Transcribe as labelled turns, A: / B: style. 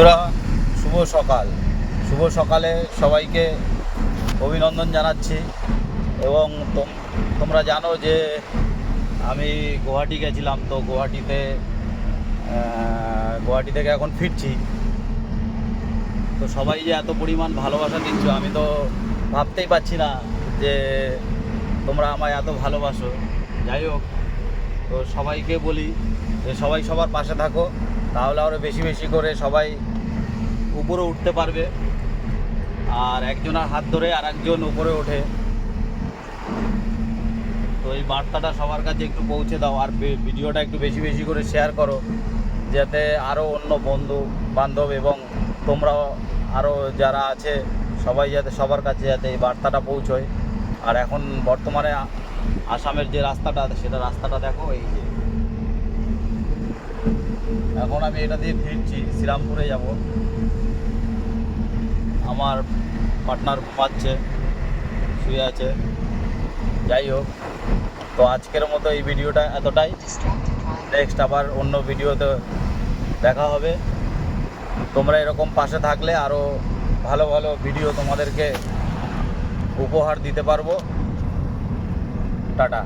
A: বন্ধুরা, শুভ সকালে সবাইকে অভিনন্দন জানাচ্ছি। এবং তোমরা জানো যে আমি গুয়াহাটি গেছিলাম, তো গুয়াহাটি থেকে এখন ফিরছি। তো সবাই যে এত পরিমাণ ভালোবাসা দিচ্ছ, আমি তো ভাবতেই পারছি না যে তোমরা আমায় এত ভালোবাসো। যাই হোক, তো সবাইকে বলি যে সবাই সবার পাশে থাকো, তাহলে আরও বেশি বেশি করে সবাই উপরে উঠতে পারবে। আর একজনের হাত ধরে আর একজন উপরে ওঠে। তো এই বার্তাটা সবার কাছে একটু পৌঁছে দাও, আর ভিডিওটা একটু বেশি বেশি করে শেয়ার করো, যাতে আরও অন্য বন্ধু বান্ধব এবং তোমরাও আরও যারা আছে সবাই যাতে সবার কাছে যাতে এই বার্তাটা পৌঁছয়। আর এখন বর্তমানে আসামের যে রাস্তাটা, সেটা রাস্তাটা দেখো, এই যে এখন আমি এটা দিয়ে ফিরছি, শ্রীরামপুরে যাব। আমার পার্টনার ঘুমাচ্ছে, শুয়ে আছে। যাই হোক, তো আজকের মতো এই ভিডিওটা এতটাই। নেক্সট আবার অন্য ভিডিওতে দেখা হবে। তোমরা এরকম পাশে থাকলে আরও ভালো ভালো ভিডিও তোমাদেরকে উপহার দিতে পারবো। টাটা।